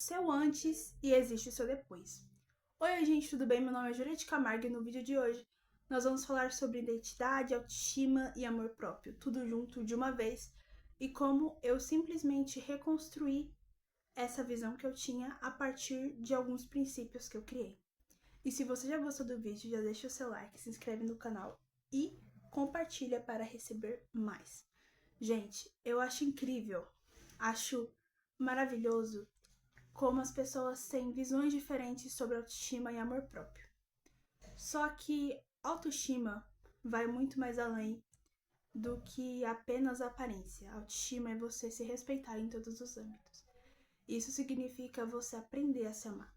seu antes e existe o seu depois. Oi, gente, tudo bem? Meu nome é Juliette Camargo e no vídeo de hoje nós vamos falar sobre identidade, autoestima e amor próprio, tudo junto de uma vez, e como eu simplesmente reconstruí essa visão que eu tinha a partir de alguns princípios que eu criei. E se você já gostou do vídeo, já deixa o seu like, se inscreve no canal e compartilha para receber mais. Gente, eu acho incrível, acho maravilhoso como as pessoas têm visões diferentes sobre autoestima e amor próprio. Só que autoestima vai muito mais além do que apenas a aparência. Autoestima é você se respeitar em todos os âmbitos. Isso significa você aprender a se amar.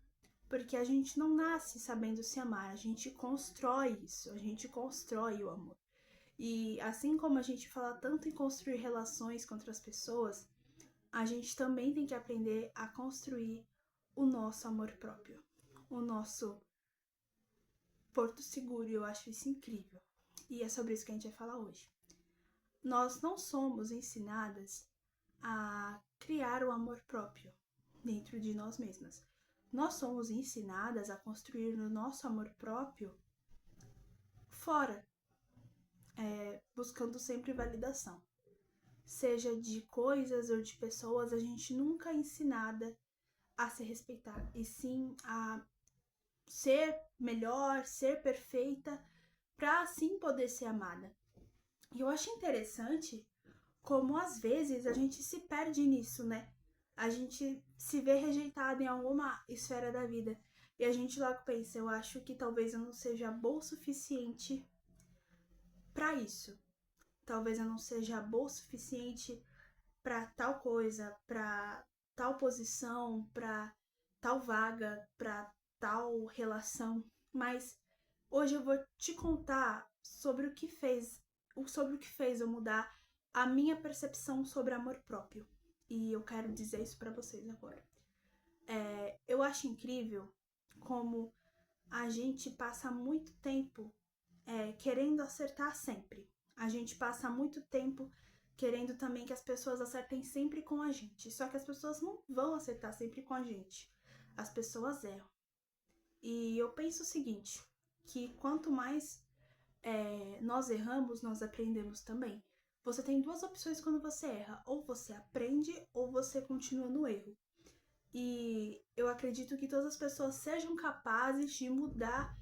Porque a gente não nasce sabendo se amar, a gente constrói isso, a gente constrói o amor. E assim como a gente fala tanto em construir relações com outras pessoas, a gente também tem que aprender a construir o nosso amor próprio, o nosso porto seguro, e eu acho isso incrível. E é sobre isso que a gente vai falar hoje. Nós não somos ensinadas a criar o amor próprio dentro de nós mesmas. Nós somos ensinadas a construir o nosso amor próprio fora, buscando sempre validação. Seja de coisas ou de pessoas, a gente nunca é ensinada a se respeitar, e sim a ser melhor, ser perfeita, para assim poder ser amada. E eu acho interessante como às vezes a gente se perde nisso, né? A gente se vê rejeitado em alguma esfera da vida e a gente logo pensa, eu acho que talvez eu não seja boa o suficiente para isso. Talvez eu não seja boa o suficiente para tal coisa, para tal posição, para tal vaga, para tal relação. Mas hoje eu vou te contar sobre o que fez eu mudar a minha percepção sobre amor próprio. E eu quero dizer isso para vocês agora. Eu acho incrível como a gente passa muito tempo querendo acertar sempre. A gente passa muito tempo querendo também que as pessoas acertem sempre com a gente. Só que as pessoas não vão acertar sempre com a gente. As pessoas erram. E eu penso o seguinte, que quanto mais nós erramos, nós aprendemos também. Você tem duas opções quando você erra. Ou você aprende, ou você continua no erro. E eu acredito que todas as pessoas sejam capazes de mudar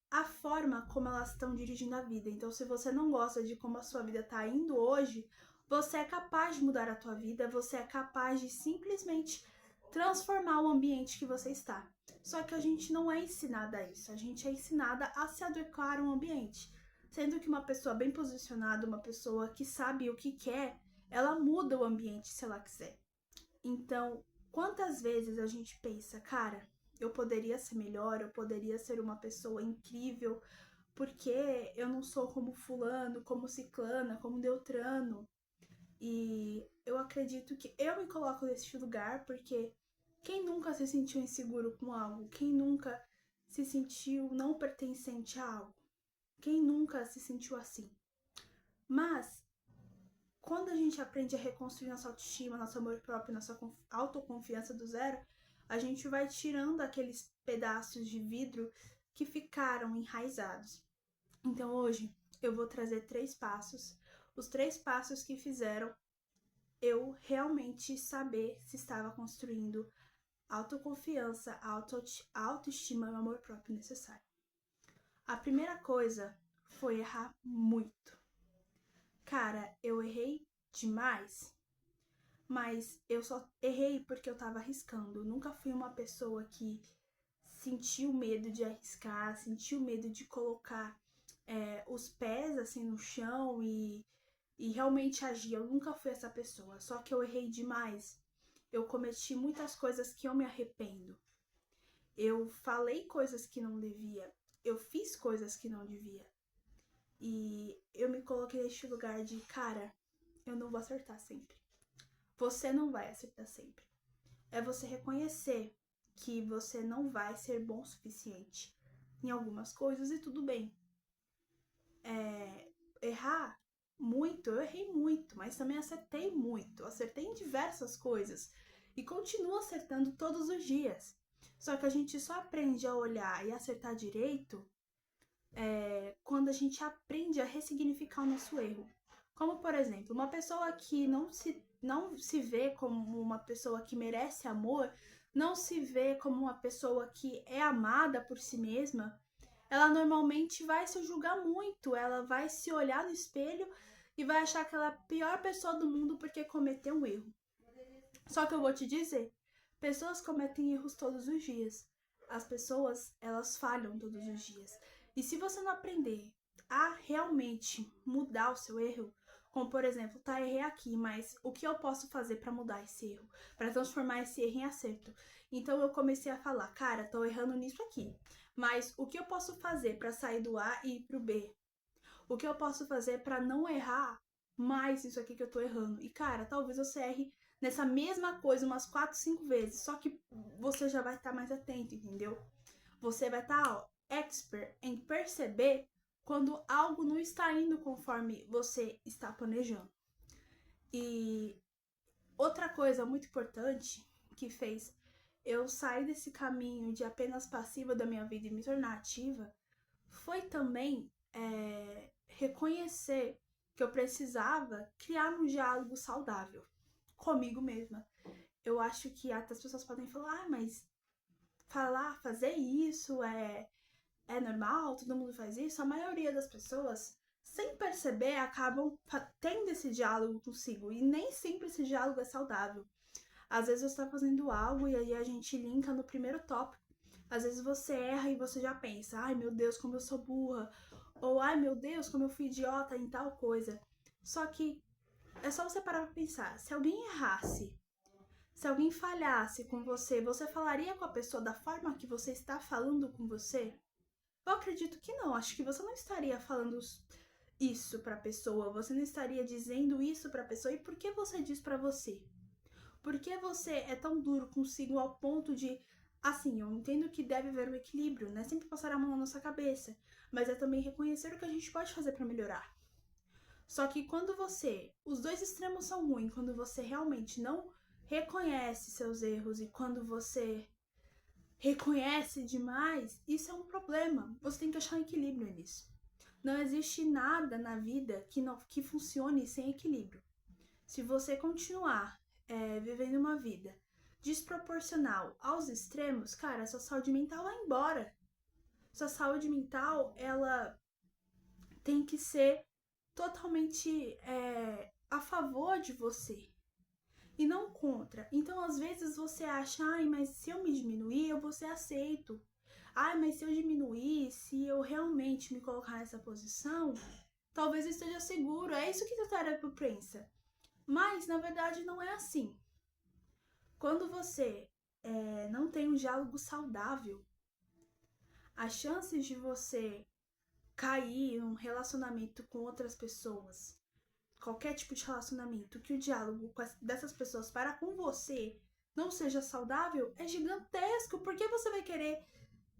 a forma como elas estão dirigindo a vida. Então, se você não gosta de como a sua vida está indo hoje, você é capaz de mudar a tua vida, você é capaz de simplesmente transformar o ambiente que você está. Só que a gente não é ensinada a isso, a gente é ensinada a se adequar a um ambiente. Sendo que uma pessoa bem posicionada, uma pessoa que sabe o que quer, ela muda o ambiente se ela quiser. Então, quantas vezes a gente pensa, cara, eu poderia ser melhor, eu poderia ser uma pessoa incrível, porque eu não sou como fulano, como ciclana, como Beltrano. E eu acredito que eu me coloco nesse lugar porque quem nunca se sentiu inseguro com algo? Quem nunca se sentiu não pertencente a algo? Quem nunca se sentiu assim? Mas quando a gente aprende a reconstruir nossa autoestima, nosso amor próprio, nossa autoconfiança do zero, a gente vai tirando aqueles pedaços de vidro que ficaram enraizados. Então hoje eu vou trazer 3 passos, os 3 passos que fizeram eu realmente saber se estava construindo autoconfiança, autoestima e o amor próprio necessário. A primeira coisa foi errar muito. Cara, eu errei demais, mas eu só errei porque eu tava arriscando. Eu nunca fui uma pessoa que sentiu medo de arriscar, sentiu medo de colocar os pés assim no chão e realmente agir. Eu nunca fui essa pessoa, só que eu errei demais. Eu cometi muitas coisas que eu me arrependo. Eu falei coisas que não devia, eu fiz coisas que não devia. E eu me coloquei neste lugar de, cara, eu não vou acertar sempre. Você não vai acertar sempre. É você reconhecer que você não vai ser bom o suficiente em algumas coisas e tudo bem. Errar muito, eu errei muito, mas também acertei muito. Acertei em diversas coisas. e continua acertando todos os dias. Só que a gente só aprende a olhar e acertar direito quando a gente aprende a ressignificar o nosso erro. Como, por exemplo, uma pessoa que não se vê como uma pessoa que merece amor, não se vê como uma pessoa que é amada por si mesma, ela normalmente vai se julgar muito, ela vai se olhar no espelho e vai achar que ela é a pior pessoa do mundo porque cometeu um erro. Só que eu vou te dizer, pessoas cometem erros todos os dias. As pessoas, elas falham todos os dias. E se você não aprender a realmente mudar o seu erro, como por exemplo, tá, errei aqui, mas o que eu posso fazer para mudar esse erro? Para transformar esse erro em acerto? Então eu comecei a falar, cara, tô errando nisso aqui, mas o que eu posso fazer para sair do A e ir pro B? O que eu posso fazer para não errar mais isso aqui que eu tô errando? E cara, talvez você erre nessa mesma coisa umas 4, 5 vezes, só que você já vai estar mais atento, entendeu? Você vai estar expert em perceber quando algo não está indo conforme você está planejando. E outra coisa muito importante que fez eu sair desse caminho de apenas passiva da minha vida e me tornar ativa foi também reconhecer que eu precisava criar um diálogo saudável comigo mesma. Eu acho que até as pessoas podem falar, mas fazer isso é normal, todo mundo faz isso. A maioria das pessoas, sem perceber, acabam tendo esse diálogo consigo. E nem sempre esse diálogo é saudável. Às vezes você tá fazendo algo e aí a gente linka no primeiro tópico. Às vezes você erra e você já pensa, ai meu Deus, como eu sou burra. Ou ai meu Deus, como eu fui idiota em tal coisa. Só que é só você parar pra pensar. Se alguém errasse, se alguém falhasse com você, você falaria com a pessoa da forma que você está falando com você? Eu acredito que não. Acho que você não estaria falando isso pra pessoa. Você não estaria dizendo isso pra pessoa. E por que você diz pra você? Por que você é tão duro consigo ao ponto de... Assim, eu entendo que deve haver um equilíbrio, né? Sempre passar a mão na nossa cabeça. Mas é também reconhecer o que a gente pode fazer pra melhorar. Só que quando os dois extremos são ruins, quando você realmente não reconhece seus erros e quando você reconhece demais, isso é um problema. Você tem que achar um equilíbrio nisso. Não existe nada na vida que funcione sem equilíbrio. Se você continuar vivendo uma vida desproporcional aos extremos, cara, sua saúde mental vai embora. Sua saúde mental, ela tem que ser totalmente a favor de você e não contra. Então, às vezes você acha, ai, mas se eu me diminuir, eu vou ser aceito. Ai, mas se eu diminuir, se eu realmente me colocar nessa posição, talvez eu esteja seguro. É isso que a terapia pensa. Mas, na verdade, não é assim. Quando você não tem um diálogo saudável, as chances de você cair num relacionamento com outras pessoas, qualquer tipo de relacionamento, que o diálogo dessas pessoas para com você não seja saudável, é gigantesco. Por que você vai querer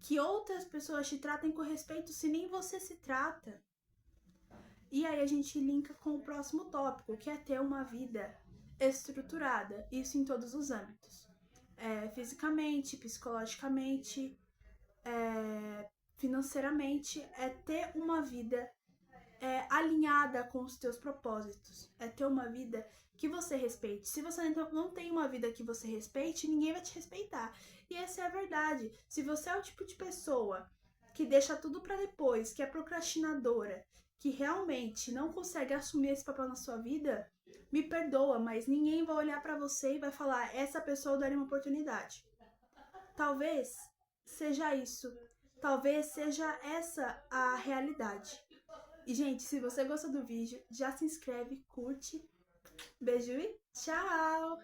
que outras pessoas te tratem com respeito se nem você se trata? E aí a gente linka com o próximo tópico, que é ter uma vida estruturada, isso em todos os âmbitos. Fisicamente, psicologicamente, financeiramente, é ter uma vida alinhada com os teus propósitos, é ter uma vida que você respeite. Se você não tem uma vida que você respeite, ninguém vai te respeitar. E essa é a verdade. Se você é o tipo de pessoa que deixa tudo para depois, que é procrastinadora, que realmente não consegue assumir esse papel na sua vida, me perdoa, mas ninguém vai olhar para você e vai falar, essa pessoa eu daria uma oportunidade. Talvez seja isso. Talvez seja essa a realidade. E, gente, se você gostou do vídeo, já se inscreve, curte. Beijo e tchau!